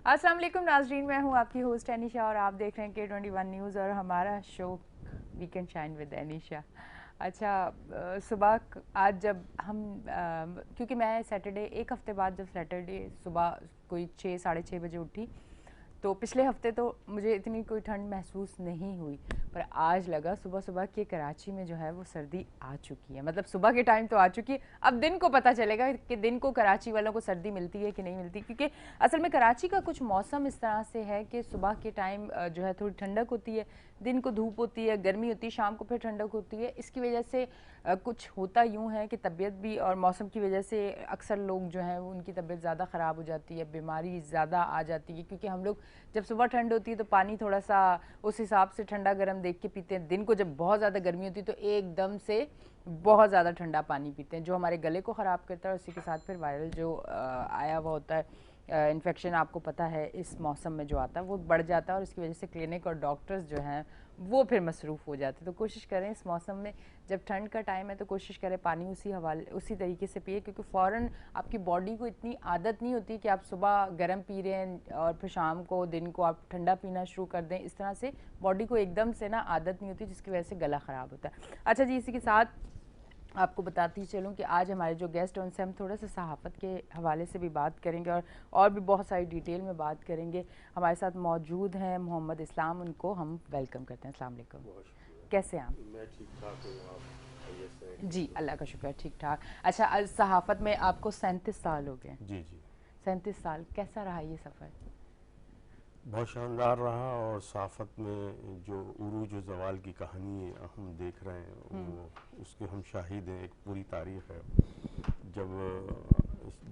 अस्सलाम वालेकुम नाजरीन, मैं हूँ आपकी होस्ट एनिशा और आप देख रहे हैं K21 न्यूज़ और हमारा show weekend shine with Anisha. अच्छा, आज जब हम क्योंकि मैं सैटरडे एक हफ्ते बाद जब सैटरडे सुबह कोई 6 साढ़े 6 बजे उठी, तो पिछले हफ्ते तो मुझे इतनी कोई ठंड महसूस नहीं हुई, पर आज लगा सुबह सुबह कि कराची में जो है वो सर्दी आ चुकी है। मतलब सुबह के टाइम तो आ चुकी है, अब दिन को पता चलेगा कि दिन को कराची वालों को सर्दी मिलती है कि नहीं मिलती, क्योंकि असल में कराची का कुछ मौसम इस तरह से है कि सुबह के टाइम जो है थोड़ी ठंडक होती है, दिन को धूप होती है, गर्मी होती है, शाम को फिर ठंडक होती है। इसकी वजह से कुछ होता यूँ है कि तबीयत भी और मौसम की वजह से अक्सर लोग जो हैं वो उनकी तबीयत ज़्यादा ख़राब हो जाती है, बीमारी ज़्यादा आ जाती है, क्योंकि हम लोग जब सुबह ठंड होती है तो पानी थोड़ा सा उस हिसाब से ठंडा गर्म देख के पीते हैं। दिन को जब बहुत ज़्यादा गर्मी होती है तो एकदम से बहुत ज़्यादा ठंडा पानी पीते हैं, जो हमारे गले को ख़राब करता है और उसी के साथ फिर वायरल जो आया हुआ होता है इन्फेक्शन, आपको पता है इस मौसम में जो आता है वो बढ़ जाता है और इसकी वजह से क्लिनिक और डॉक्टर्स जो हैं वो फिर मसरूफ़ हो जाते हैं। तो कोशिश करें इस मौसम में, जब ठंड का टाइम है तो कोशिश करें पानी उसी तरीके से पिए, क्योंकि फ़ौरन आपकी बॉडी को इतनी आदत नहीं होती कि आप सुबह गर्म पी रहे हैं और फिर शाम को दिन को आप ठंडा पीना शुरू कर दें। इस तरह से बॉडी को एकदम से ना आदत नहीं होती, जिसकी वजह से गला ख़राब होता है। अच्छा जी, इसी के साथ आपको बताती चलूँ कि आज हमारे जो गेस्ट हैं उनसे हम थोड़ा सा सहाफ़त के हवाले से भी बात करेंगे और भी बहुत सारी डिटेल में बात करेंगे। हमारे साथ मौजूद हैं मोहम्मद इस्लाम, उनको हम वेलकम करते हैं। अस्सलाम वालेकुम, कैसे हैं आप? मैं ठीक ठाक हूँ। आप आइए से जी, अल्लाह का शुक्र, ठीक ठाक। अच्छा, आज सहाफ़त में आपको 37 साल हो गए। जी जी 37 साल, कैसा रहा ये सफ़र? बहुत शानदार रहा। और साफ़त में जो उरूज व ज़वाल की कहानी हम देख रहे हैं वो उसके हम शाहिद हैं। एक पूरी तारीख़ है। जब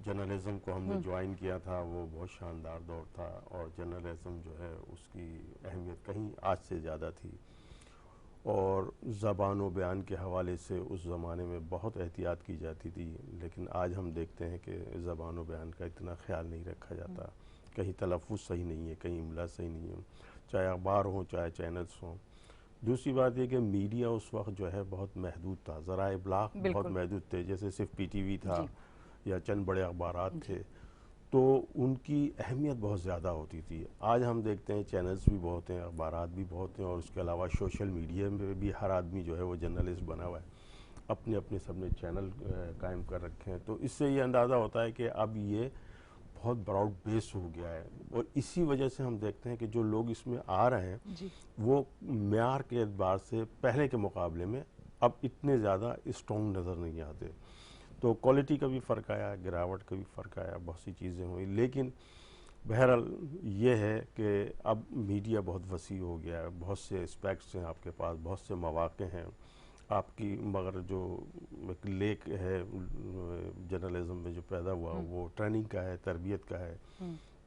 जर्नलिज़म को हमने ज्वाइन किया था वो बहुत शानदार दौर था और जर्नलिज़म जो है उसकी अहमियत कहीं आज से ज़्यादा थी और ज़बान व बयान के हवाले से उस ज़माने में बहुत एहतियात की जाती थी, लेकिन आज हम देखते हैं कि ज़बान व बयान का इतना ख्याल नहीं रखा जाता। कहीं तलफ़ुज़ सही नहीं है, कहीं इमला सही नहीं है, चाहे अखबार हों चाहे चैनल्स हों। दूसरी बात यह कि मीडिया उस वक्त जो है बहुत महदूद था, ज़राए इब्लाग़ बहुत बिल्कुल। महदूद थे। जैसे सिर्फ पीटीवी था जी या चंद बड़े अखबारात जी। थे, तो उनकी अहमियत बहुत ज़्यादा होती थी। आज हम देखते हैं चैनल्स भी बहुत हैं, अखबारात भी बहुत हैं और उसके अलावा सोशल मीडिया में भी हर आदमी जो है वो जर्नलिस्ट बना हुआ है। अपने अपने सबने चैनल कायम कर रखे हैं, तो इससे ये अंदाज़ा होता है कि अब ये बहुत ब्रॉड बेस हो गया है। और इसी वजह से हम देखते हैं कि जो लोग इसमें आ रहे हैं जी वो म्यार के एतबार से पहले के मुकाबले में अब इतने ज़्यादा स्ट्रॉन्ग नज़र नहीं आते। तो क्वालिटी का भी फ़र्क आया, गिरावट का भी फ़र्क आया, बहुत सी चीज़ें हुई। लेकिन बहरहाल ये है कि अब मीडिया बहुत वसी हो गया है, बहुत से एस्पेक्ट्स हैं आपके पास, बहुत से मौक़े हैं आपकी। मगर जो एक लेक है जर्नलिज़म में जो पैदा हुआ वो ट्रेनिंग का है, तरबियत का है।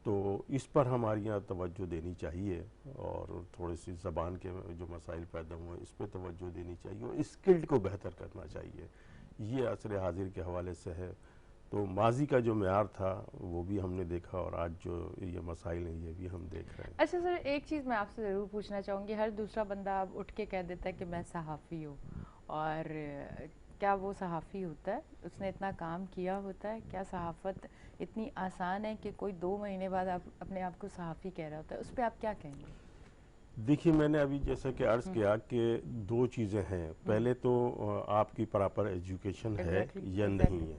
तो इस पर हमारे यहाँ तवज्जो देनी चाहिए और थोड़ी सी ज़बान के जो मसाइल पैदा हुए इस पर तवज्जो देनी चाहिए और स्किल्ड को बेहतर करना चाहिए। ये असर हाजिर के हवाले से है। तो माजी का जो मेयार था वो भी हमने देखा और आज जो ये मसाइल हैं ये भी हम देख रहे हैं। अच्छा सर, एक चीज़ मैं आपसे ज़रूर पूछना चाहूँगी। हर दूसरा बंदा अब उठ के कह देता है कि मैं सहाफ़ी हूँ, और क्या वो सहाफ़ी होता है? उसने इतना काम किया होता है? क्या सहाफ़त इतनी आसान है कि कोई 2 महीने बाद आप अपने आप को सहाफ़ी कह रहा होता है? उस पर आप क्या कहेंगे? देखिए, मैंने अभी जैसे कि अर्ज़ किया कि दो चीज़ें हैं। पहले तो आपकी प्रॉपर एजुकेशन है एग्जैक्टली या नहीं एग्जैक्टली। है।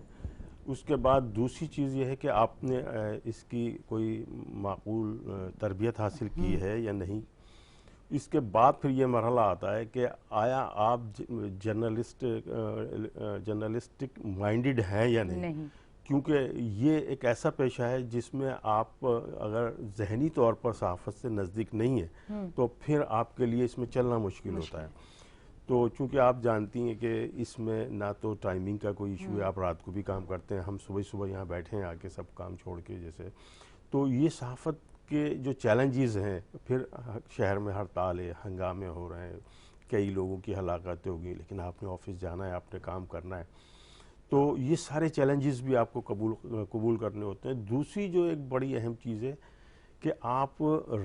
उसके बाद दूसरी चीज़ ये है कि आपने इसकी कोई माकूल तरबियत हासिल की है या नहीं। इसके बाद फिर ये मरहला आता है कि आया आप जर्नलिस्टिक माइंडेड हैं या नहीं। नहीं। क्योंकि ये एक ऐसा पेशा है जिसमें आप अगर जहनी तौर पर सहाफ़त से नज़दीक नहीं है तो फिर आपके लिए इसमें चलना मुश्किल होता मुश्किल है। है। तो चूंकि आप जानती हैं कि इसमें ना तो टाइमिंग का कोई इशू है, आप रात को भी काम करते हैं, हम सुबह सुबह यहाँ बैठे हैं आके सब काम छोड़ के जैसे। तो ये सहाफ़त के जो चैलेंजेस हैं, फिर शहर में हड़ताल है, हंगामे हो रहे हैं, कई लोगों की हलाकतें हो गई, लेकिन आपने ऑफिस जाना है, आपने काम करना है। तो ये सारे चैलेंजेस भी आपको कबूल करने होते हैं। दूसरी जो एक बड़ी अहम चीज़ है कि आप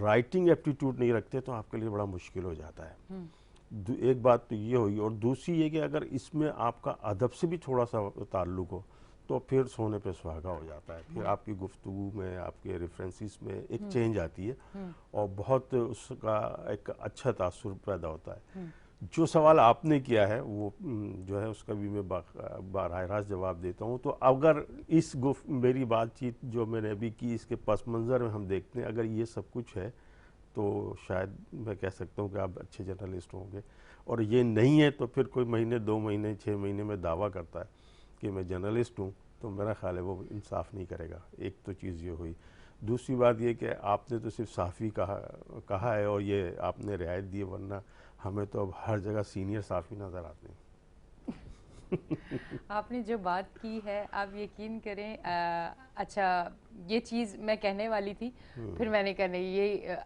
राइटिंग एप्टीट्यूड नहीं रखते तो आपके लिए बड़ा मुश्किल हो जाता है। एक बात तो ये हुई और दूसरी ये कि अगर इसमें आपका अदब से भी थोड़ा सा ताल्लुक़ हो तो फिर सोने पे सुहागा हो जाता है। फिर आपकी गुफ्तगू में, आपके रेफरेंसेस में एक चेंज आती है और बहुत उसका एक अच्छा तासुर पैदा होता है। जो सवाल आपने किया है वो जो है उसका भी मैं बारह रास्त जवाब देता हूँ। तो अगर इस मेरी बातचीत जो मैंने अभी की, इसके पस मंज़र में हम देखते हैं, अगर ये सब कुछ है तो शायद मैं कह सकता हूँ कि आप अच्छे जर्नलिस्ट होंगे। और ये नहीं है तो फिर कोई महीने, 2 महीने, 6 महीने में दावा करता है कि मैं जर्नलिस्ट हूँ, तो मेरा ख्याल है वो इंसाफ नहीं करेगा। एक तो चीज़ ये हुई। दूसरी बात ये कि आपने तो सिर्फ साफ़ी कहा है और ये आपने रियायत दी, वरना हमें तो अब हर जगह सीनियर साफ़ी नज़र आते हैं। आपने जो बात की है, आप यकीन करें, अच्छा, ये चीज़ मैं कहने वाली थी, फिर मैंने कहा नहीं, ये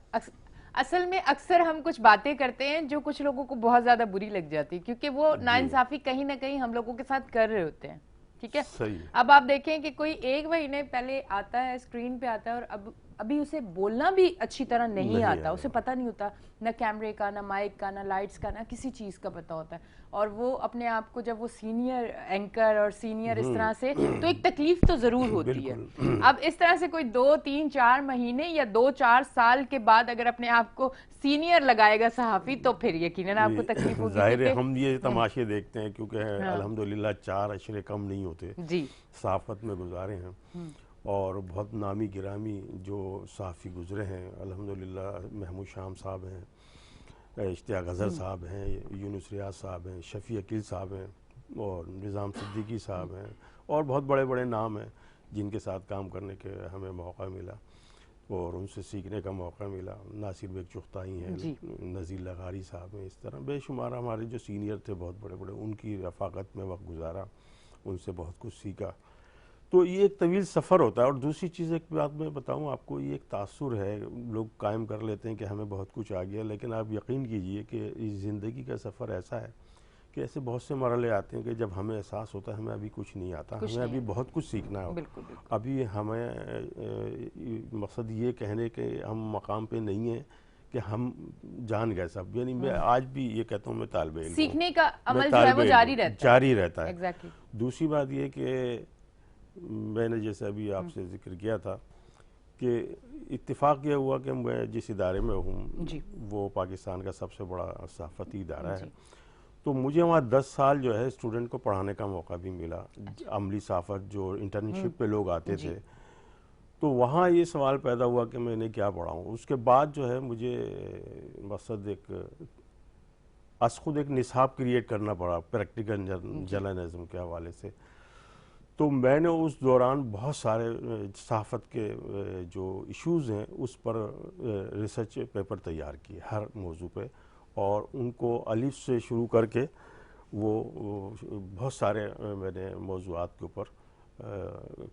असल में अक्सर हम कुछ बातें करते हैं जो कुछ लोगों को बहुत ज़्यादा बुरी लग जाती है, क्योंकि वो नाइंसाफ़ी कहीं ना कहीं हम लोगों के साथ कर रहे होते हैं। ठीक है, सही। अब आप देखें कि कोई 1 महीने पहले आता है, स्क्रीन पे आता है, और अब अभी उसे बोलना भी अच्छी तरह नहीं आता, उसे पता नहीं होता ना कैमरे का, ना माइक का, ना लाइट्स का, ना किसी चीज़ का पता होता है। और वो अपने आप को जब वो सीनियर एंकर और सीनियर इस तरह से, तो एक तकलीफ तो ज़रूर होती है। अब इस तरह से कोई 2, 3, 4 महीने या 2, 4 साल के बाद अगर अपने आप को सीनियर लगाएगा सहाफ़ी, तो फिर यकीनन आपको तकलीफ होगी। ज़ाहिर है हम ये तमाशे देखते हैं, क्योंकि अल्हम्दुलिल्लाह 4 अशरे कम नहीं होते जी, सहाफ़त में गुजारे हैं, और बहुत नामी गिरामी जो सहाफ़ी गुजरे हैं अल्हम्दुलिल्लाह। महमूद शाम साहब हैं, इश्तियाक अज़हर साहब हैं, यूनुस रियाज साहब हैं, शफ़ी अकील साहब हैं, और निज़ाम सिद्दीकी साहब हैं, और बहुत बड़े बड़े नाम हैं जिनके साथ काम करने के हमें मौका मिला और उनसे सीखने का मौका मिला। नासिर बेग चुग़ताई हैं, नज़ीर लगारी साहब हैं, इस तरह बेशुमार हमारे जो सीनियर थे बहुत बड़े बड़े, उनकी रफ़ाकत में वक्त गुजारा, उनसे बहुत कुछ सीखा। तो ये एक तवील सफ़र होता है। और दूसरी चीज़ एक बात मैं बताऊं आपको, ये एक तासुर है, लोग कायम कर लेते हैं कि हमें बहुत कुछ आ गया, लेकिन आप यकीन कीजिए कि इस ज़िंदगी का सफ़र ऐसा है कि ऐसे बहुत से मरहले आते हैं कि जब हमें एहसास होता है हमें अभी कुछ नहीं आता, हमें अभी बहुत कुछ सीखना है। अभी हमें मकसद ये कहने के हम मकाम पे नहीं है कि हम जान गए सब। यानी मैं आज भी ये कहता हूँ मैं तालिबे इल्म हूँ, सीखने का अमल जो है वो जारी रहता है। Exactly. दूसरी बात ये कि मैंने जैसे अभी आपसे जिक्र किया था कि इत्तेफाक यह हुआ कि मैं जिस इदारे में हूँ वो पाकिस्तान का सबसे बड़ा सहाफ़ती इदारा है, तो मुझे वहाँ 10 साल जो है स्टूडेंट को पढ़ाने का मौका भी मिला। अमली सहाफ़त जो इंटर्नशिप पे लोग आते थे, तो वहाँ ये सवाल पैदा हुआ कि मैंने क्या पढ़ाऊँ। उसके बाद जो है मुझे मकसद खुद एक निसाब क्रिएट करना पड़ा प्रैक्टिकल जर्नलिज्म के हवाले से। तो मैंने उस दौरान बहुत सारे सहाफ़त के जो इश्यूज़ हैं उस पर रिसर्च पेपर तैयार किए हर मौजू पे, और उनको अलिफ से शुरू करके वो बहुत सारे मैंने मौज़ूआत के ऊपर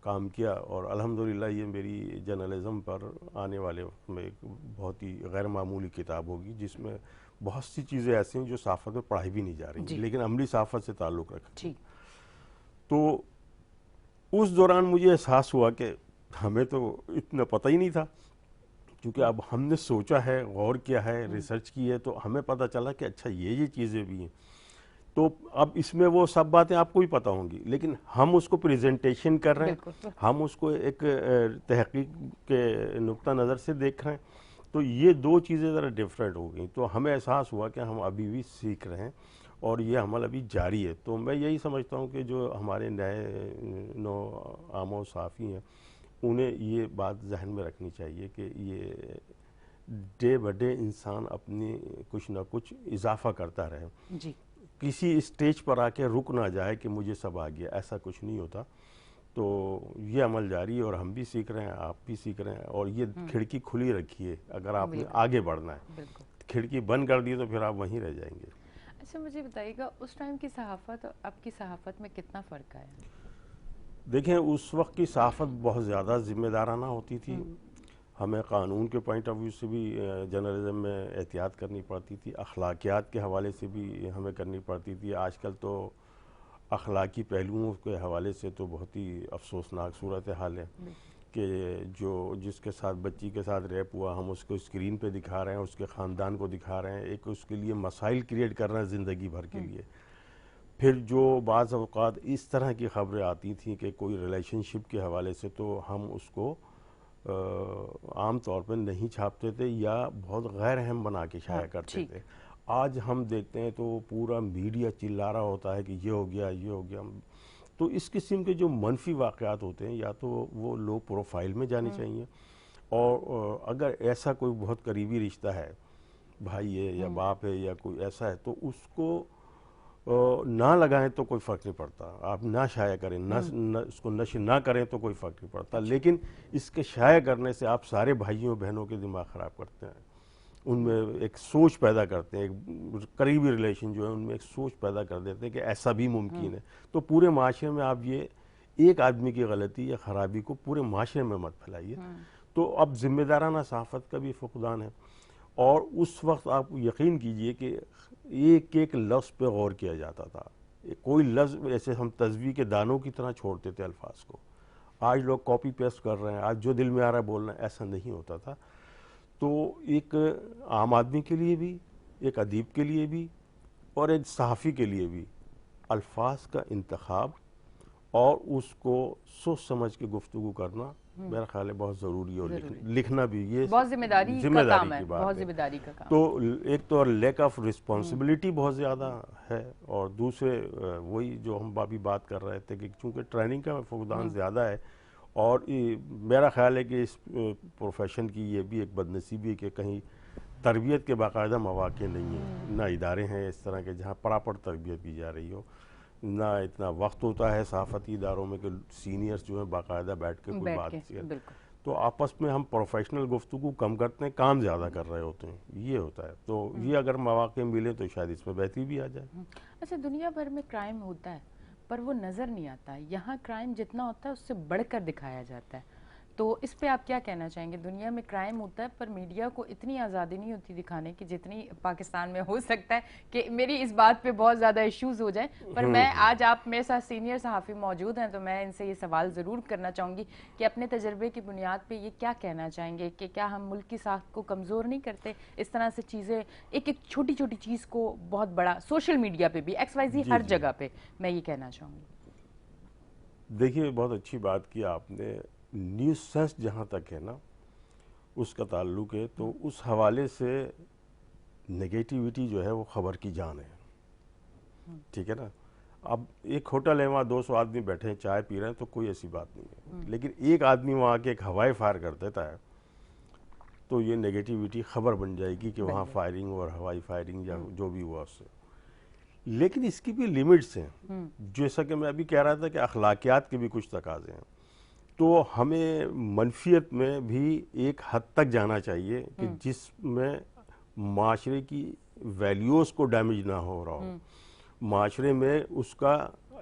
काम किया। और अल्हम्दुलिल्लाह ये मेरी जर्नलिज़म पर आने वाले वक्त में एक बहुत ही गैर मामूली किताब होगी, जिसमें बहुत सी चीज़ें ऐसी हैं जो सहाफ़त में पढ़ाई भी नहीं जा रही, लेकिन अमली सहाफ़त से ताल्लुक़ रखती। तो उस दौरान मुझे एहसास हुआ कि हमें तो इतना पता ही नहीं था, क्योंकि अब हमने सोचा है, गौर किया है, रिसर्च की है, तो हमें पता चला कि अच्छा ये चीज़ें भी हैं। तो अब इसमें वो सब बातें आपको भी पता होंगी, लेकिन हम उसको प्रेजेंटेशन कर रहे हैं, हम उसको एक तहकीक के नुक्ता नज़र से देख रहे हैं, तो ये दो चीज़ें ज़रा डिफरेंट हो गई। तो हमें एहसास हुआ कि हम अभी भी सीख रहे हैं और ये अमल अभी जारी है। तो मैं यही समझता हूँ कि जो हमारे नए आमो सहाफ़ी हैं उन्हें ये बात जहन में रखनी चाहिए कि ये डे ब डे इंसान अपनी कुछ ना कुछ इजाफा करता रहे जी। किसी स्टेज पर आके रुक ना जाए कि मुझे सब आ गया, ऐसा कुछ नहीं होता। तो ये अमल जारी है और हम भी सीख रहे हैं, आप भी सीख रहे हैं, और ये खिड़की खुली रखिए। अगर आपने आगे बढ़ना है, खिड़की बंद कर दी तो फिर आप वहीं रह जाएंगे। अच्छा, मुझे बताइएगा उस टाइम की सहाफ़त और अब की सहाफ़त में कितना फ़र्क आया? देखें, उस वक्त की सहाफ़त बहुत ज़्यादा ज़िम्मेदाराना होती थी। हमें क़ानून के पॉइंट ऑफ व्यू से भी जर्नलिज़म में एहतियात करनी पड़ती थी, अखलाकियात के हवाले से भी हमें करनी पड़ती थी। आजकल तो अखलाकी पहलुओं के हवाले से तो बहुत ही अफसोसनाक सूरत हाल है कि जिसके साथ बच्ची के साथ रेप हुआ, हम उसको स्क्रीन पे दिखा रहे हैं, उसके ख़ानदान को दिखा रहे हैं, एक उसके लिए मसाइल क्रिएट कर रहे हैं ज़िंदगी भर के लिए। फिर जो बाज़ अवक़ात इस तरह की ख़बरें आती थी कि कोई रिलेशनशिप के हवाले से, तो हम उसको आम तौर पर नहीं छापते थे या बहुत गैर अहम बना के शाया करते थे। आज हम देखते हैं तो पूरा मीडिया चिल्ला रहा होता है कि ये हो गया, ये हो गया। तो इस किस्म के जो मनफी वाक़यात होते हैं या तो वो लो प्रोफाइल में जाने चाहिए, और अगर ऐसा कोई बहुत करीबी रिश्ता है, भाई है या बाप है या कोई ऐसा है, तो उसको ना लगाएं तो कोई फ़र्क नहीं पड़ता। आप ना शाया करें, ना उसको नश्र ना करें तो कोई फ़र्क नहीं पड़ता। लेकिन इसके शाया करने से आप सारे भाइयों बहनों के दिमाग ख़राब करते हैं, उनमें एक सोच पैदा करते हैं, एक करीबी रिलेशन जो है उनमें एक सोच पैदा कर देते हैं कि ऐसा भी मुमकिन है। तो पूरे माशरे में आप ये एक आदमी की गलती या ख़राबी को पूरे माशरे में मत फैलाइए। तो अब जिम्मेदाराना सहाफ़त का भी फुक़दान है, और उस वक्त आप यकीन कीजिए कि एक एक लफ्ज़ पे गौर किया जाता था। कोई लफ्ज़ ऐसे हम तस्वीर के दानों की तरह छोड़ते थे अल्फाज को। आज लोग कॉपी पेस्ट कर रहे हैं, आज जो दिल में आ रहा है बोलना, ऐसा नहीं होता था। तो एक आम आदमी के लिए भी, एक अदीब के लिए भी और एक सहाफ़ी के लिए भी अल्फाज का इंतखाब और उसको सोच समझ के गुफ्तगू करना मेरा ख्याल है बहुत ज़रूरी है, और लिखना भी ये बहुत जिम्मेदारी का काम है, बहुत जिम्मेदारी का काम। तो एक तो लैक ऑफ रिस्पॉन्सिबिलिटी बहुत ज़्यादा है, और दूसरे वही जो हम अभी बात कर रहे थे कि चूँकि ट्रेनिंग का फुकदान ज़्यादा है, और मेरा ख्याल है कि इस प्रोफेशन की ये भी एक बदनसीबी है कि कहीं तरबियत के बाकायदा मौक़े नहीं है, ना इदारे हैं इस तरह के जहाँ प्रॉपर तरबियत दी जा रही हो, ना इतना वक्त होता है सहाफ़ती इदारों में कि सीनियर्स जो है बाकायदा बैठ के कोई बात करें। तो आपस में हम प्रोफेशनल गुफ्तगू कम करते हैं, काम ज़्यादा कर रहे होते हैं, ये होता है। तो ये अगर मौक़े मिले तो शायद इसमें बेहतरी भी आ जाए। अच्छा, दुनिया भर में क्राइम होता है पर वो नज़र नहीं आता, यहाँ क्राइम जितना होता है उससे बढ़कर दिखाया जाता है। तो इस पे आप क्या कहना चाहेंगे? दुनिया में क्राइम होता है पर मीडिया को इतनी आज़ादी नहीं होती दिखाने की जितनी पाकिस्तान में। हो सकता है कि मेरी इस बात पे बहुत ज़्यादा इश्यूज हो जाए, पर मैं आज आप मेरे साथ सीनियर सहाफ़ी मौजूद हैं तो मैं इनसे ये सवाल ज़रूर करना चाहूँगी कि अपने तजर्बे की बुनियाद पे ये क्या कहना चाहेंगे कि क्या हम मुल्क की साख को कमज़ोर नहीं करते इस तरह से चीज़ें, एक एक छोटी छोटी चीज़ को बहुत बड़ा, सोशल मीडिया पर भी XYZ हर जगह पर, मैं ये कहना चाहूँगी। देखिए, बहुत अच्छी बात की आपने। न्यूज़ सेंस जहाँ तक है ना उसका ताल्लुक है, तो उस हवाले से नेगेटिविटी जो है वो ख़बर की जान है, ठीक है ना। अब एक होटल है, वहाँ 200 आदमी बैठे हैं, चाय पी रहे हैं, तो कोई ऐसी बात नहीं है, लेकिन एक आदमी वहाँ के एक हवाई फायर कर देता है तो ये नेगेटिविटी ख़बर बन जाएगी कि वहाँ फायरिंग और हवाई फायरिंग या जो भी हुआ उससे। लेकिन इसकी भी लिमिट्स हैं, जैसा कि मैं अभी कह रहा था कि अखलाकियात के भी कुछ तकाज़े हैं। तो हमें मनफियत में भी एक हद तक जाना चाहिए कि जिसमें माशरे की वैल्यूज़ को डैमेज ना हो रहा हो, माशरे में उसका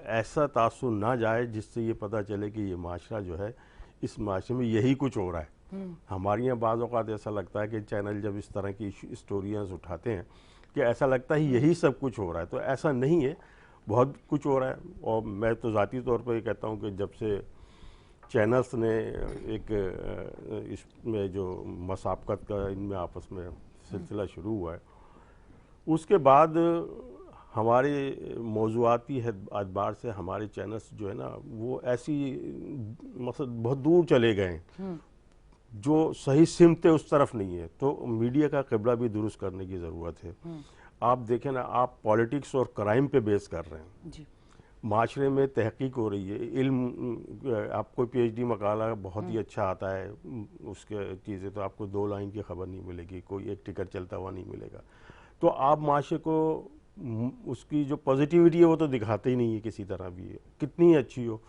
ऐसा तासुर ना जाए जिससे ये पता चले कि ये माशरा जो है, इस माशरे में यही कुछ हो रहा है। हमारे यहाँ बाज़ औक़ात ऐसा लगता है कि चैनल जब इस तरह की स्टोरियाँ उठाते हैं कि ऐसा लगता है यही सब कुछ हो रहा है, तो ऐसा नहीं है, बहुत कुछ हो रहा है। और मैं तो ज़ाती तौर पर ये कहता हूँ कि जब से चैनल्स ने एक इसमें जो मसाबकत का इनमें आपस में सिलसिला शुरू हुआ है, उसके बाद हमारे मौज़ूआती एतबार से हमारे चैनल्स जो है ना वो ऐसी मतलब बहुत दूर चले गए जो सही सिमत उस तरफ नहीं है। तो मीडिया का क़िबला भी दुरुस्त करने की ज़रूरत है। आप देखें ना, आप पॉलिटिक्स और क्राइम पे बेस कर रहे हैं जी। माशरे में तहकीक हो रही है, इल्म, आपको PhD मकाला बहुत ही अच्छा आता है, उसके चीज़ें तो आपको 2 लाइन की खबर नहीं मिलेगी, कोई एक टिकट चलता हुआ नहीं मिलेगा। तो आप माशरे को उसकी जो पॉजिटिविटी है वो तो दिखाते ही नहीं है किसी तरह भी है, कितनी अच्छी हो।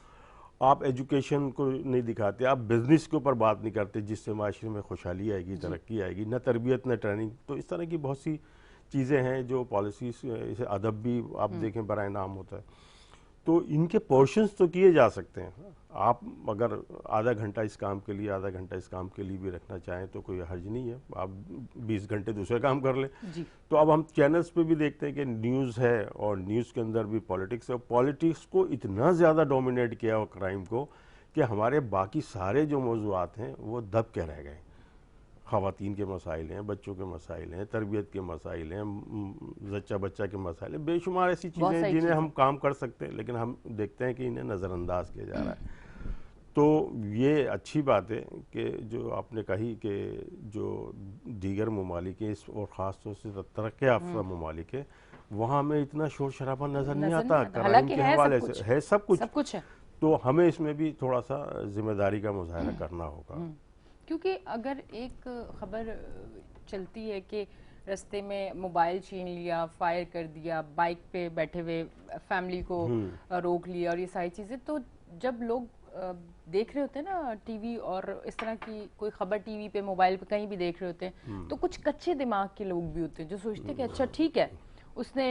आप एजुकेशन को नहीं दिखाते, आप बिज़नेस के ऊपर बात नहीं करते जिससे माशरे में खुशहाली आएगी, तरक्की आएगी, न तरबियत न ट्रेनिंग। तो इस तरह की बहुत सी चीज़ें हैं जो पॉलिसीज़, इसे अदब भी आप देखें बराए नाम होता है। तो इनके पोर्शंस तो किए जा सकते हैं। आप अगर आधा घंटा इस काम के लिए, आधा घंटा इस काम के लिए भी रखना चाहें तो कोई हर्ज नहीं है, आप 20 घंटे दूसरे काम कर लें जी। तो अब हम चैनल्स पे भी देखते हैं कि न्यूज़ है और न्यूज़ के अंदर भी पॉलिटिक्स है। पॉलिटिक्स को इतना ज़्यादा डोमिनेट किया और क्राइम को कि हमारे बाकी सारे जो मौज़ूआत हैं वो दब के रह गए। ख़वातीन के मसाइल हैं, बच्चों के मसाइल हैं, तरबियत के मसाइल हैं, जच्चा बच्चा के मसाइल हैं, बेशुमार ऐसी चीज़ें हैं जिन्हें हम काम कर सकते हैं, लेकिन हम देखते हैं कि इन्हें नज़रअंदाज किया जा रहा है। तो ये अच्छी बात है कि जो आपने कही कि जो दीगर ममालिक हैं और ख़ास तौर से तरक्की याफ्ता ममालिक है, वहाँ में इतना शोर शराबा नज़र नहीं आता क्राइम के हवाले से, है सब कुछ है। तो हमें इसमें भी थोड़ा सा जिम्मेदारी का मुजाहरा करना होगा, क्योंकि अगर एक खबर चलती है कि रास्ते में मोबाइल छीन लिया, फायर कर दिया, बाइक पे बैठे हुए फैमिली को रोक लिया और ये सारी चीज़ें, तो जब लोग देख रहे होते हैं ना टीवी और इस तरह की कोई खबर टीवी पे मोबाइल पे कहीं भी देख रहे होते हैं, तो कुछ कच्चे दिमाग के लोग भी होते हैं जो सोचते हैं कि अच्छा ठीक है उसने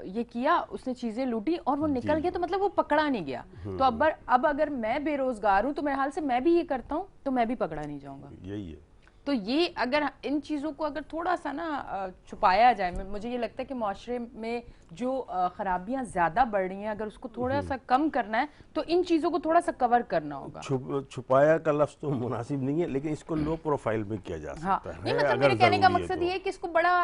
ये किया, उसने चीजें लूटी और वो निकल गया, तो मतलब वो पकड़ा नहीं गया। तो अब अगर मैं बेरोजगार हूँ तो मेरे हाल से मैं भी ये करता हूँ तो मैं भी पकड़ा नहीं जाऊंगा। यही है। तो ये अगर इन चीज़ों को अगर थोड़ा सा ना छुपाया जाए, मुझे ये लगता है कि माशरे में जो खराबियां ज़्यादा बढ़ रही हैं, अगर उसको थोड़ा सा कम करना है तो इन चीज़ों को थोड़ा सा कवर करना होगा। छुपाया का लफ्ज़ तो मुनासिब नहीं है, लेकिन इसको लो प्रोफाइल में किया जा सकता है। नहीं, मतलब मेरे कहने का मकसद ये है कि इसको बड़ा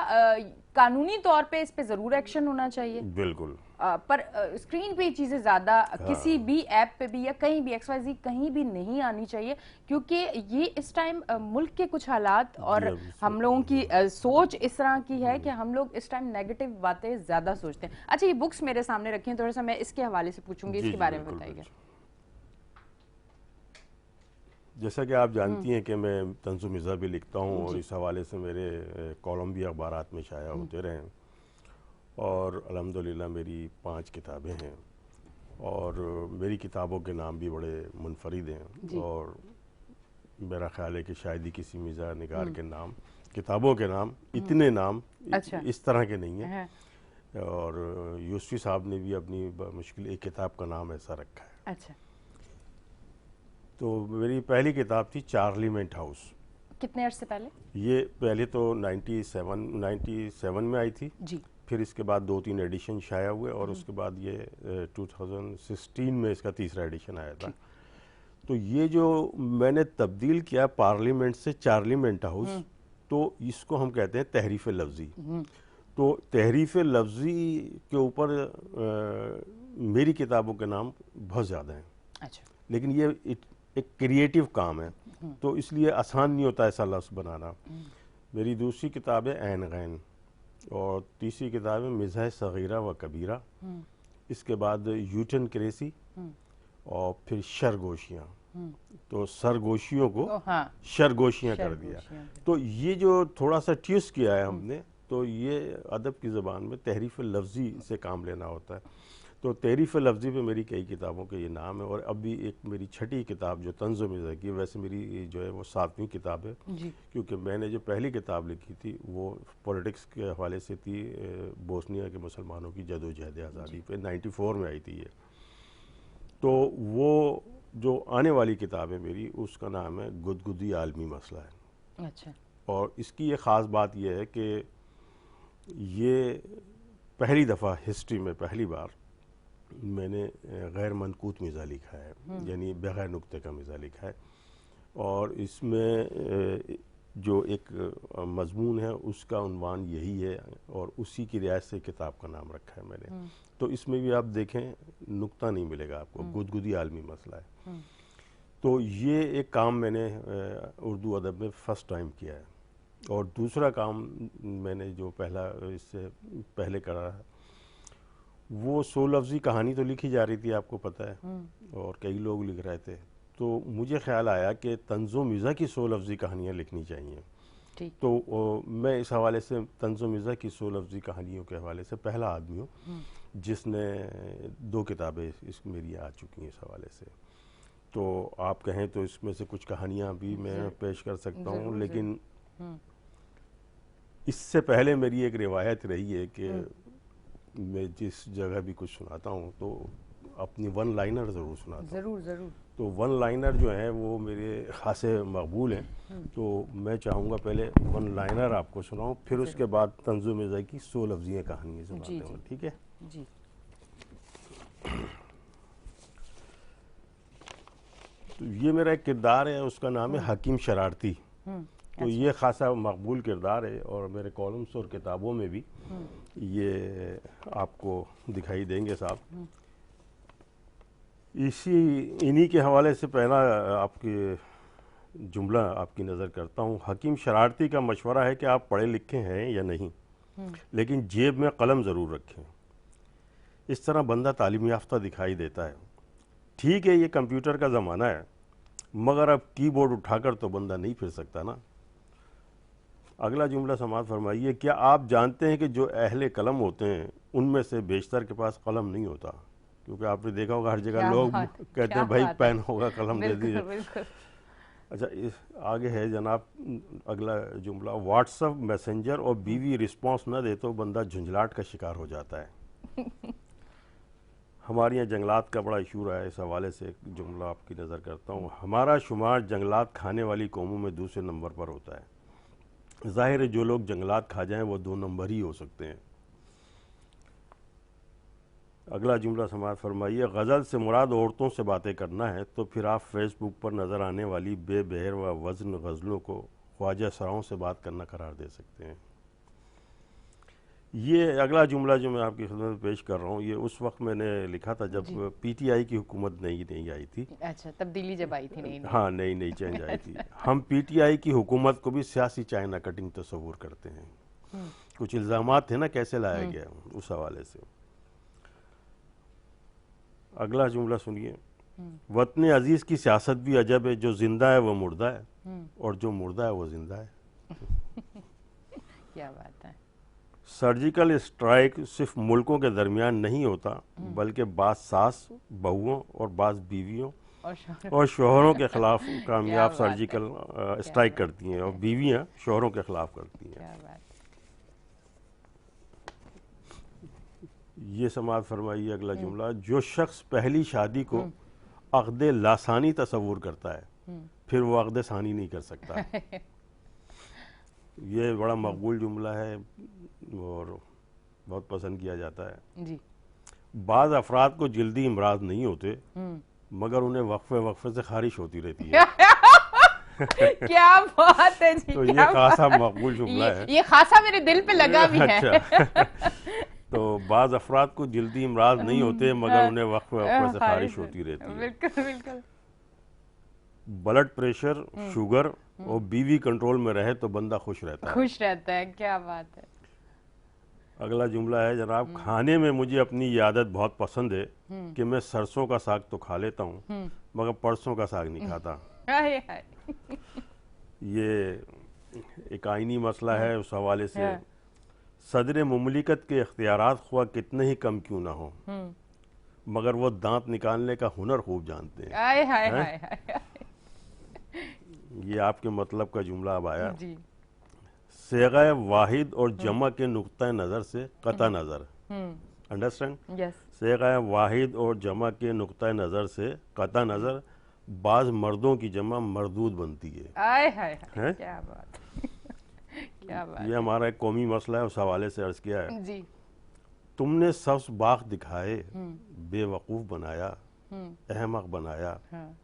कानूनी तौर पे इस पे ज़रूर एक्शन होना चाहिए। बिल्कुल। पर स्क्रीन पे चीज़ें ज़्यादा किसी भी ऐप पे भी या कहीं भी XYZ कहीं भी नहीं आनी चाहिए, क्योंकि ये इस टाइम मुल्क के कुछ हालात और हम लोगों की सोच इस तरह की है कि हम लोग इस टाइम नेगेटिव बातें ज़्यादा सोचते हैं। अच्छा, ये बुक्स मेरे सामने रखी हैं, थोड़ा सा मैं इसके हवाले से पूछूंगी, इसके बारे में बताइएगा। जैसा कि आप जानती हैं कि मैं तंज़ो मिज़ा भी लिखता हूँ और इस हवाले से मेरे कॉलम भी अखबारात में शाया होते रहे, और अल्हम्दुलिल्लाह मेरी 5 किताबें हैं और मेरी किताबों के नाम भी बड़े मुनफरिद हैं, और मेरा ख्याल है कि शायद ही किसी मिज़ा निगार के नाम, किताबों के नाम इतने नाम इस तरह के नहीं हैं। और यूसुफी साहब ने भी अपनी मुश्किल एक किताब का नाम ऐसा रखा है। अच्छा। तो मेरी पहली किताब थी चार्ली मेंट हाउस। कितने अर्से पहले? ये पहले तो 97 में आई थी जी। फिर इसके बाद 2-3 एडिशन शाया हुए और उसके बाद ये 2016 में इसका तीसरा एडिशन आया था। तो ये जो मैंने तब्दील किया पार्लियामेंट से चार्लीमेंट हाउस, तो इसको हम कहते हैं तहरीफ लफ्ज़ी। तो तहरीफ लफ्ज़ी के ऊपर मेरी किताबों के नाम बहुत ज़्यादा हैं। अच्छा। लेकिन ये एक क्रिएटिव काम है, तो इसलिए आसान नहीं होता ऐसा लफ्ज़ बनाना। मेरी दूसरी किताब है ऐन गैन, और तीसरी किताब है मिज़ाह सगीरा व कबीरा, इसके बाद यूटन क्रेसी, और फिर शरगोशियाँ। तो सरगोशियों को शरगोशियाँ कर दिया। तो ये जो थोड़ा सा ट्विस्ट किया है हमने, तो ये अदब की ज़बान में तहरीफ लफ्ज़ी से काम लेना होता है। तो तहरीफ लफ्ज़ी पे मेरी कई किताबों के ये नाम है, और अभी एक मेरी छठी किताब जो तंज़ो मिज़ा की, वैसे मेरी जो है वो 7वीं किताब है, क्योंकि मैंने जो पहली किताब लिखी थी वो पॉलिटिक्स के हवाले से थी, बोस्निया के मुसलमानों की जदोजहद आज़ादी पे, 94 में आई थी ये। तो वो जो आने वाली किताब है मेरी, उसका नाम है गुदगुदी आलमी मसला है। अच्छा। और इसकी ये ख़ास बात यह है कि ये पहली दफ़ा हिस्ट्री में पहली बार मैंने गैर मनकूत मिज़ा लिखा है, यानी बगैर नुक्ते का मिज़ा लिखा है, और इसमें जो एक मजमून है उसका उन्वान यही है, और उसी की रियायत से किताब का नाम रखा है मैंने। तो इसमें भी आप देखें नुक्ता नहीं मिलेगा आपको, गुदगुदी आलमी मसला है। तो ये एक काम मैंने उर्दू अदब में फ़र्स्ट टाइम किया है। और दूसरा काम मैंने जो पहला इससे पहले करा है, वो 100 लफ्ज़ी कहानी तो लिखी जा रही थी, आपको पता है, और कई लोग लिख रहे थे। तो मुझे ख्याल आया कि तंज़ो मिज़ा की 100 लफ्ज़ी कहानियाँ लिखनी चाहिए। तो मैं इस हवाले से तंज़ो मिज़ा की 100 लफ्ज़ी कहानियों के हवाले से पहला आदमी हूँ जिसने 2 किताबें इस मेरी आ चुकी हैं इस हवाले से। तो आप कहें तो इसमें से कुछ कहानियाँ भी मैं पेश कर सकता हूँ, लेकिन इससे पहले मेरी एक रिवायत रही है कि मैं जिस जगह भी कुछ सुनाता हूँ तो अपनी वन लाइनर ज़रूर सुनाता हूँ। ज़रूर। तो वन लाइनर जो हैं वो मेरे खासे मकबूल हैं, तो मैं चाहूँगा पहले वन लाइनर आपको सुनाऊँ, फिर उसके बाद तंज़ो मिज़ा की 100 लफ्ज़ी कहानियाँ सुनाते हैं, ठीक है जी। तो ये मेरा एक किरदार है, उसका नाम है हकीम शरारती। तो ये खासा मकबूल किरदार है और मेरे कॉलम्स और किताबों में भी ये आपको दिखाई देंगे साहब। इन्हीं के हवाले से पहला आपके जुमला आपकी नज़र करता हूँ। हकीम शरारती का मशवरा है कि आप पढ़े लिखे हैं या नहीं, लेकिन जेब में कलम ज़रूर रखें। इस तरह बंदा तालीम याफ्ता दिखाई देता है। ठीक है, ये कंप्यूटर का ज़माना है, मगर अब कीबोर्ड उठाकर तो बंदा नहीं फिर सकता ना। अगला जुमला समाअत फरमाइए, क्या आप जानते हैं कि जो अहले कलम होते हैं उनमें से बेशतर के पास कलम नहीं होता? क्योंकि आपने देखा होगा हर जगह लोग कहते हैं भाई पेन होगा कलम दे दीजिए। अच्छा, इस आगे है जनाब अगला जुमला, व्हाट्सएप मैसेंजर और बीवी रिस्पांस न दे तो बंदा झुंझलाहट का शिकार हो जाता है। हमारे यहाँ जंगलात का बड़ा इशू रहा है, इस हवाले से एक जुमला आपकी नज़र करता हूँ। हमारा शुमार जंगलात खाने वाली कौमों में दूसरे नंबर पर होता है। जाहिर है जो लोग जंगलात खा जाएं वो 2 नंबर ही हो सकते हैं। अगला जुमला समाअत फरमाइए, गज़ल से मुराद औरतों से बातें करना है तो फिर आप फेसबुक पर नज़र आने वाली बेबहर व वज़न गज़लों को ख्वाजा सराओं से बात करना करार दे सकते हैं। ये अगला जुमला जो मैं आपकी खिदमत में पेश कर रहा हूँ, ये उस वक्त मैंने लिखा था जब पीटीआई की हुकूमत नहीं आई थी। अच्छा, तब्दीली जब आई थी नई। हाँ, नई चेंज आई थी। हम पीटीआई की हुकूमत को भी सियासी चाइना कटिंग तस्वूर करते हैं। कुछ इल्ज़ामात थे ना कैसे लाया गया, उस हवाले से। अगला जुमला सुनिए, वतन अजीज़ की सियासत भी अजब है, जो जिंदा है वो मुर्दा है और जो मुर्दा है वो जिंदा है। क्या बात है। सर्जिकल स्ट्राइक सिर्फ मुल्कों के दरमियान नहीं होता, बल्कि बाज़ सास बहुओं और बाज़ बीवियों और शोहरों के खिलाफ कामयाब सर्जिकल स्ट्राइक करती हैं और बीवियां शोहरों के खिलाफ करती हैं। ये समाअत फरमाइए अगला जुमला, जो शख्स पहली शादी को अक़्दे लासानी तस्वूर करता है फिर वो अक़्दे सानी नहीं कर सकता। ये बड़ा मकबूल जुमला है और बहुत पसंद किया जाता है जी। बाज़ अफराद को जल्दी इमराज नहीं होते, मगर उन्हें वक्फे से खारिश होती रहती है। क्या बात है जी। तो ये खासा मकबूल जुमला है, ये खासा मेरे दिल पे लगा भी है। अच्छा। तो बाज़ अफराद को जल्दी इमराज नहीं होते, मगर उन्हें वक्फे से खारिश होती रहती है। बिल्कुल बिल्कुल। ब्लड प्रेशर, शुगर और बीवी कंट्रोल में रहे तो बंदा खुश रहता है। क्या बात है। अगला जुमला है जनाब, खाने में मुझे अपनी ये आदत बहुत पसंद है कि मैं सरसों का साग तो खा लेता हूँ मगर परसों का साग नहीं खाता। ये एक आईनी मसला है, उस हवाले से सदर मुमलिकत के इख्तियारात ख्वाह कितने ही कम क्यों ना हो, मगर वो दांत निकालने का हुनर खूब जानते हैं। ये आपके मतलब का जुमला अब आया। सेगा वाहिद और जमा के नुक्ता नज़र से कता नज़र, अंडरस्टैंड? सेगा वाहिद और जमा के नुक्ता नज़र से कता नज़र बाज मर्दों की जमा मरदूद बनती है। क्या बात। क्या बात। ये हमारा एक कौमी मसला है, उस हवाले से अर्ज किया है जी। तुमने सब्ज़ बाग दिखाए, बेवकूफ़ बनाया, अहमक बनाया,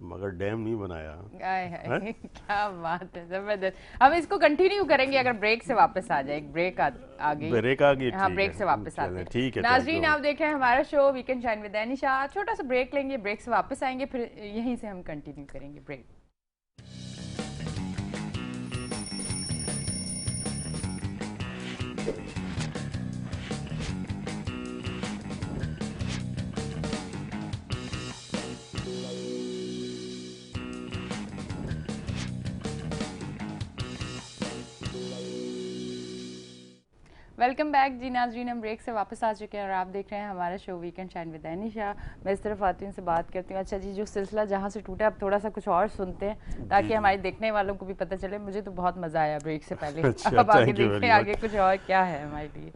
मगर डैम नहीं बनाया। क्या बात है, जबरदस्त। हम इसको कंटिन्यू करेंगे अगर ब्रेक से वापस आ जाए। एक ब्रेक आ गई। हाँ, ब्रेक से वापस आते हैं। ठीक है नाज़रीन, आप देख रहे हैं हमारा show weekend shine with Anisha. छोटा सा ब्रेक लेंगे, ब्रेक से वापस आएंगे, फिर यहीं से हम कंटिन्यू करेंगे। ब्रेक। वेलकम बैक जी। नाज़रीन, हम ब्रेक से वापस आ चुके हैं और आप देख रहे हैं हमारा show weekend shine with Anisha. मैं इस तरफ आती हूँ, से बात करती हूँ। अच्छा जी, जो सिलसिला जहाँ से टूटा, अब थोड़ा सा कुछ और सुनते हैं ताकि हमारे देखने वालों को भी पता चले। मुझे तो बहुत मज़ा आया ब्रेक से पहले। अब आगे देखते हैं आगे कुछ और क्या है हमारे लिए।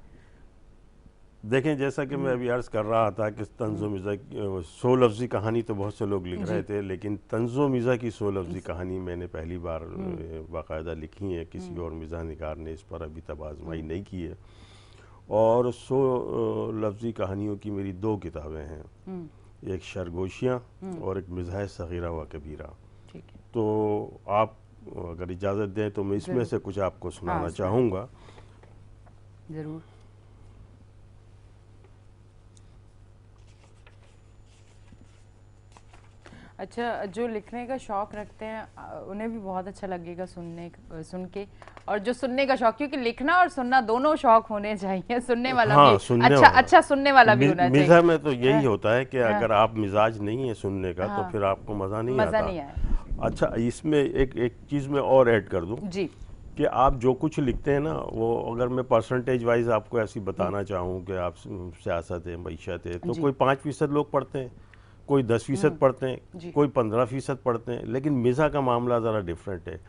देखें, जैसा कि मैं अभी अर्ज़ कर रहा था कि तंज़ो मिज़ा की 100 लफ्ज़ी कहानी तो बहुत से लोग लिख रहे थे, लेकिन तंज़ो मिज़ा की 100 लफ्ज़ी कहानी मैंने पहली बार बाकायदा लिखी है। किसी और मिज़ाह निगार ने इस पर अभी तक आज़माई नहीं की है। और 100 लफ्ज़ी कहानियों की मेरी 2 किताबें हैं, एक शरगोशियाँ और एक मिज़ाह सग़ीरा व कबीरा। तो आप अगर इजाज़त दें तो मैं इसमें से कुछ आपको सुनाना चाहूँगा। ज़रूर। अच्छा, जो लिखने का शौक रखते हैं उन्हें भी बहुत अच्छा लगेगा सुन के, और जो सुनने का शौक, क्योंकि लिखना और सुनना दोनों शौक होने चाहिए, सुनने वाला हाँ, भी सुनने अच्छा वाला। अच्छा सुनने वाला भी होना चाहिए। मिज़ा में तो यही हाँ, होता है कि हाँ, अगर आप मिजाज नहीं है सुनने का तो हाँ, फिर आपको मज़ा नहीं मज़ा आता। नहीं आया। अच्छा, इसमें एक चीज़ मैं और ऐड कर दूं जी। कि आप जो कुछ लिखते हैं ना, वो अगर मैं परसेंटेज वाइज आपको ऐसी बताना चाहूँ कि आप सियासत है, मईशत है, तो जी। कोई 5% लोग पढ़ते हैं, कोई 10% पढ़ते हैं, कोई 15% पढ़ते हैं, लेकिन मिज़ा का मामला ज़रा डिफरेंट है।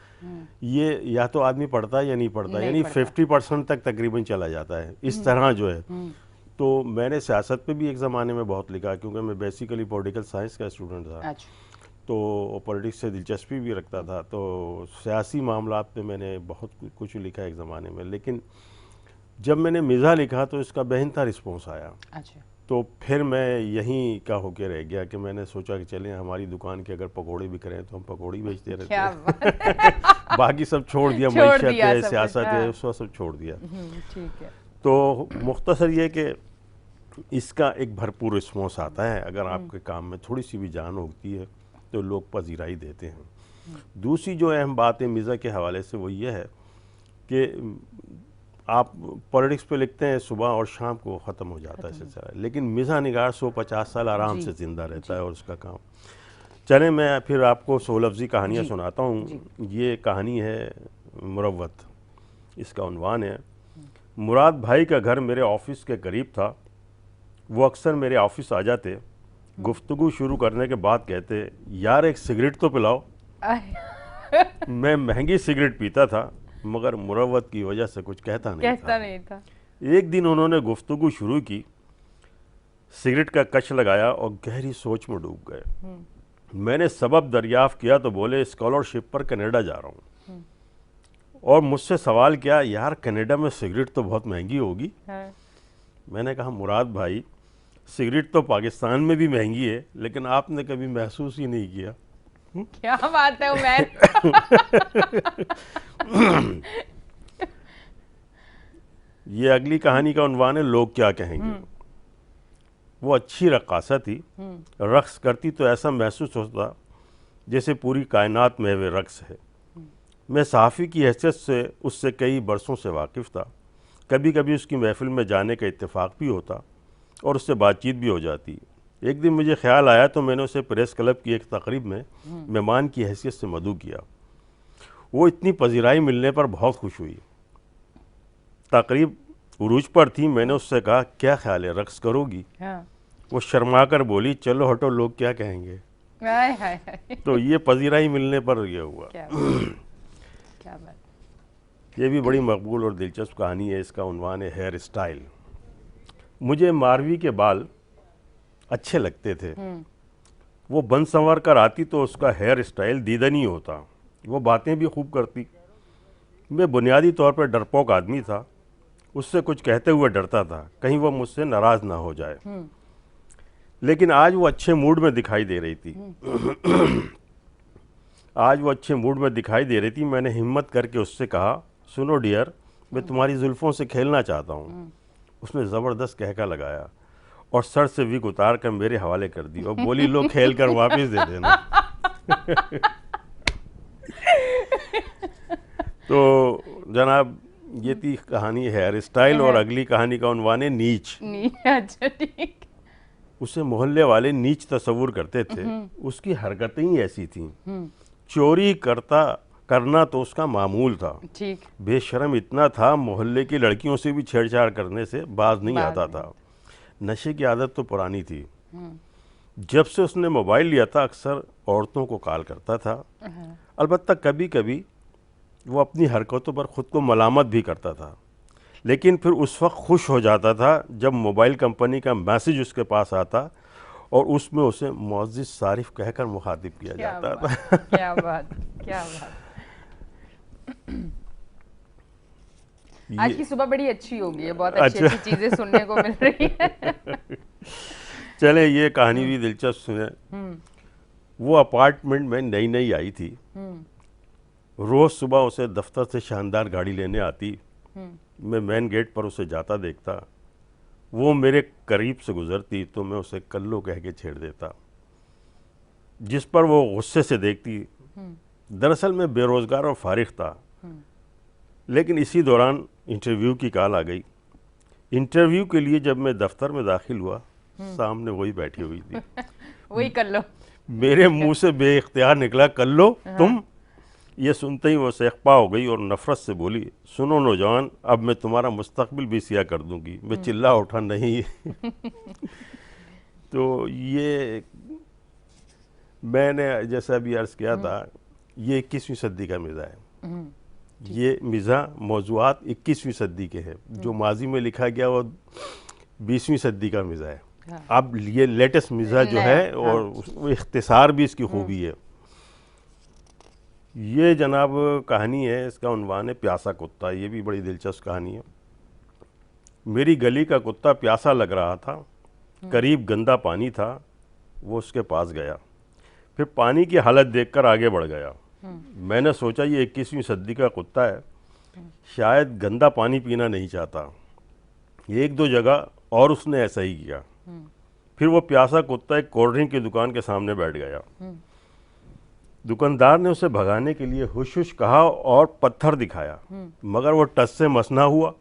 ये या तो आदमी पढ़ता है या नहीं पढ़ता, नहीं यानी पढ़ता। 50% तक तकरीबन चला जाता है, इस तरह जो है। तो मैंने सियासत पे भी एक ज़माने में बहुत लिखा, क्योंकि मैं बेसिकली पॉलिटिकल साइंस का स्टूडेंट था। अच्छा। तो पॉलिटिक्स से दिलचस्पी भी रखता था, तो सियासी मामलात पे मैंने बहुत कुछ लिखा एक ज़माने में। लेकिन जब मैंने मिज़ा लिखा तो इसका बेहतर रिस्पॉन्स आया। अच्छा। तो फिर मैं यहीं का होके रह गया कि मैंने सोचा कि चलें, हमारी दुकान के अगर पकौड़े बिक रहे हैं तो हम पकौड़ी बेचते रहते क्या हैं। बात। बाकी सब छोड़ दिया, छोड़ मईशत दिया है, सब कुछ, सियासत है, हाँ। उसको सब छोड़ दिया। ठीक है। तो मुख्तसर ये कि इसका एक भरपूर रिस्पॉन्स आता है, अगर आपके काम में थोड़ी सी भी जान होती है तो लोग पजीराई देते हैं। दूसरी जो अहम बात है मिज़ा के हवाले से वो ये है कि आप पॉलिटिक्स पे लिखते हैं सुबह और शाम को ख़त्म हो जाता है सिलसिला, लेकिन मिज़ा निगार 150 साल आराम से ज़िंदा रहता है और उसका काम। चले मैं फिर आपको 100 लफ्ज़ी कहानियाँ सुनाता हूँ। ये कहानी है मुरव्वत, इसका उन्वान है। मुराद भाई का घर मेरे ऑफिस के करीब था। वो अक्सर मेरे ऑफिस आ जाते, गुफ्तगू शुरू करने के बाद कहते, यार एक सिगरेट तो पिलाओ। मैं महंगी सिगरेट पीता था, मगर मुरव्वत की वजह से कुछ कहता नहीं था। एक दिन उन्होंने गुफ्तगू शुरू की, सिगरेट का कश लगाया और गहरी सोच में डूब गए। मैंने सबब दरियाफ्त किया तो बोले, स्कॉलरशिप पर कनाडा जा रहा हूँ। और मुझसे सवाल किया, यार कनाडा में सिगरेट तो बहुत महंगी होगी। मैंने कहा, मुराद भाई सिगरेट तो पाकिस्तान में भी महंगी है, लेकिन आपने कभी महसूस ही नहीं किया। क्या बात है उमैर। ये अगली कहानी का उन्वान है, लोग क्या कहेंगे। वो अच्छी रक्कासा थी, रक्स करती तो ऐसा महसूस होता जैसे पूरी कायनात में वे रक्स है। मैं सहाफ़ी की हैसियत से उससे कई बरसों से वाकिफ़ था। कभी कभी उसकी महफिल में जाने का इत्तेफाक भी होता और उससे बातचीत भी हो जाती। एक दिन मुझे ख्याल आया तो मैंने उसे प्रेस क्लब की एक तकरीब में मेहमान की हैसियत से मदऊ किया। वो इतनी पजीराई मिलने पर बहुत खुश हुई। तकरीब उरूज पर थी। मैंने उससे कहा, क्या ख्याल है, रक्स करोगी? वो शर्मा कर बोली, चलो हटो, लोग क्या कहेंगे। तो ये पजीराई मिलने पर यह हुआ। क्या बात। ये भी बड़ी मकबूल और दिलचस्प कहानी है। इसका उन्वान है, हेयर स्टाइल। मुझे मारवी के बाल अच्छे लगते थे। वो बन संवर कर आती तो उसका हेयर स्टाइल दीदनी होता। वो बातें भी खूब करती। मैं बुनियादी तौर पर डरपोक आदमी था। उससे कुछ कहते हुए डरता था, कहीं वो मुझसे नाराज़ ना हो जाए। लेकिन आज वो अच्छे मूड में दिखाई दे रही थी। आज वो अच्छे मूड में दिखाई दे रही थी। मैंने हिम्मत करके उससे कहा, सुनो डियर, मैं तुम्हारी जुल्फ़ों से खेलना चाहता हूँ। उसने ज़बरदस्त कहका लगाया और सर से विग उतार कर मेरे हवाले कर दी और बोली, लो खेल कर वापस दे देना। तो जनाब, ये थी कहानी हेयर स्टाइल और अगली कहानी का उन्वान है, नीच। अच्छा, ठीक। उसे मोहल्ले वाले नीच तस्वुर करते थे। उसकी हरकतें ही ऐसी थीं। चोरी करना तो उसका मामूल था। ठीक। बेशरम इतना था, मोहल्ले की लड़कियों से भी छेड़छाड़ करने से बाज नहीं आता था। नशे की आदत तो पुरानी थी। जब से उसने मोबाइल लिया था, अक्सर औरतों को कॉल करता था। अलबत्ता कभी कभी वो अपनी हरकतों पर ख़ुद को मलामत भी करता था, लेकिन फिर उस वक्त खुश हो जाता था जब मोबाइल कंपनी का मैसेज उसके पास आता और उसमें उसे मुअज़्ज़िज़ सारिफ कहकर मुखातिब किया जाता था। क्या बात, क्या बात। आज की सुबह बड़ी अच्छी होगी है, बहुत अच्छी अच्छी चीजें सुनने को मिल रही है। चले, ये कहानी भी दिलचस्प सुने। वो अपार्टमेंट में नई नई आई थी। रोज़ सुबह उसे दफ्तर से शानदार गाड़ी लेने आती, मैं मेन गेट पर उसे जाता देखता, वो मेरे करीब से गुजरती तो मैं उसे कल्लो कह के छेड़ देता, जिस पर वो गुस्से से देखती। दरअसल मैं बेरोज़गार और फारिग था, लेकिन इसी दौरान इंटरव्यू की कॉल आ गई। इंटरव्यू के लिए जब मैं दफ्तर में दाखिल हुआ, सामने वही बैठी हुई थी। वही कर लो। मेरे मुंह से बेइख्तियार निकला, कल्लो तुम। ये सुनते ही वो सहपा हो गई और नफरत से बोली, सुनो नौजवान, अब मैं तुम्हारा मुस्तकबिल भी सिया कर दूंगी। मैं चिल्ला उठा, नहीं। तो ये मैंने जैसा अभी अर्ज़ किया था, ये 21वीं सदी का मिज़ा है। ये मिज़ा मौज़ूआत 21वीं सदी के हैं, जो माजी में लिखा गया वो 20वीं सदी का मिज़ा है। हाँ। अब ये लेटेस्ट मिज़ा जो है, और वो इख्तिसार भी इसकी खूबी है। ये जनाब कहानी है, इसका उन्वान है प्यासा कुत्ता। ये भी बड़ी दिलचस्प कहानी है। मेरी गली का कुत्ता प्यासा लग रहा था, करीब गंदा पानी था। वो उसके पास गया, फिर पानी की हालत देखकर आगे बढ़ गया। मैंने सोचा ये 21वीं सदी का कुत्ता है, शायद गंदा पानी पीना नहीं चाहता। एक दो जगह और उसने ऐसा ही किया। फिर वो प्यासा कुत्ता एक कोल्ड ड्रिंक की दुकान के सामने बैठ गया। दुकानदार ने उसे भगाने के लिए हुश हुश कहा और पत्थर दिखाया, मगर वो टस से मस ना हुआ।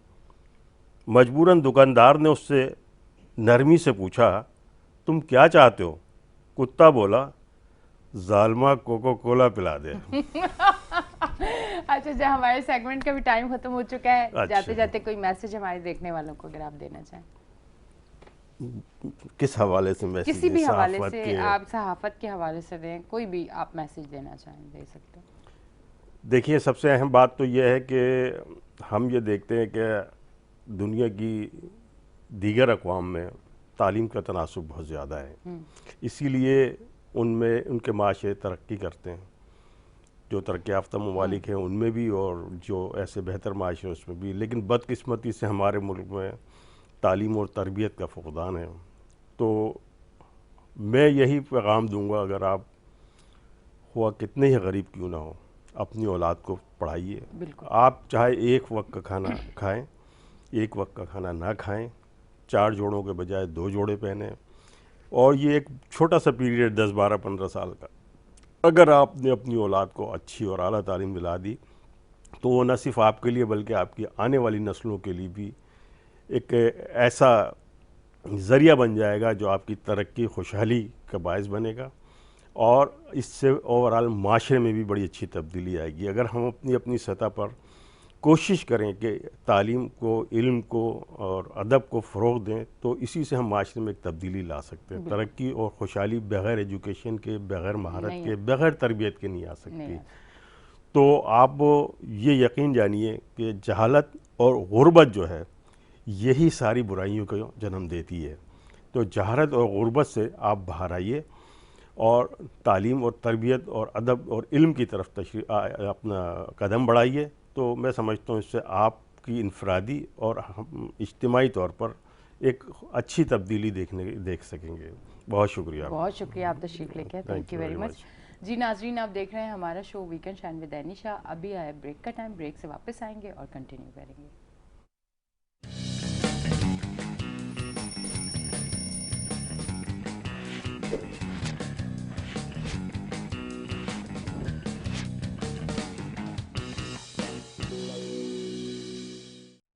मजबूरन दुकानदार ने उससे नरमी से पूछा, तुम क्या चाहते हो? कुत्ता बोला, जालमा कोको कोला पिला दे। अच्छा, जब हमारे सेगमेंट का भी टाइम खत्म हो चुका है, अच्छा। जाते जाते कोई मैसेज हमारे देखने वालों को अगर आप देना चाहें? किस हवाले से मैसेज? किसी भी हवाले सहाफ़त से, के? आप सहाफत के हवाले से दें, कोई भी आप मैसेज देना चाहें दे सकते हैं। देखिए, सबसे अहम बात तो यह है कि हम ये देखते हैं कि दुनिया की दीगर अक़वाम में तालीम का तनासुब बहुत ज़्यादा है, इसीलिए उनमें उनके माशरे तरक्की करते हैं। जो तरक्की याफ्ता ममालिक हैं उनमें भी, और जो ऐसे बेहतर माशरे उसमें भी। लेकिन बदकिस्मती से हमारे मुल्क में तालीम और तरबियत का फुक़दान है। तो मैं यही पैगाम दूंगा, अगर आप हुआ कितने ही गरीब क्यों ना हो, अपनी औलाद को पढ़ाइए। आप चाहे एक वक्त का खाना खाएं, एक वक्त का खाना ना खाएं, 4 जोड़ों के बजाय 2 जोड़े पहने। और ये एक छोटा सा पीरियड 10, 12, 15 साल का, अगर आपने अपनी औलाद को अच्छी और आला तालीम दिला दी, तो वो न सिर्फ आपके लिए बल्कि आपकी आने वाली नस्लों के लिए भी एक ऐसा ज़रिया बन जाएगा जो आपकी तरक्की, खुशहाली का बायस बनेगा। और इससे ओवरऑल माशरे में भी बड़ी अच्छी तब्दीली आएगी। अगर हम अपनी अपनी सतह पर कोशिश करें कि तालीम को, इल्म को और अदब को फ़रोग़ दें, तो इसी से हम माशरे में एक तब्दीली ला सकते हैं। तरक्की और खुशहाली बग़ैर एजुकेशन के, बग़ैर महारत के, बग़ैर तरबियत के नहीं आ सकती। तो आप ये यकीन जानिए कि जहालत और गुर्बत जो है, यही सारी बुराइयों को जन्म देती है। तो जहालत और गुर्बत से आप बाहर आइए और तालीम और तरबियत और अदब और इल्म की तरफ अपना कदम बढ़ाइए। तो मैं समझता हूँ इससे आपकी इनफरादी और इज्तिमाई तौर पर एक अच्छी तब्दीली देख सकेंगे। बहुत शुक्रिया। बहुत शुक्रिया आप तशरीफ़ लेके, थैंक यू वेरी मच। जी नाज़रीन, आप देख रहे हैं हमारा show weekend shine with Anisha. अभी आया ब्रेक का टाइम, ब्रेक से वापस आएंगे और कंटिन्यू करेंगे।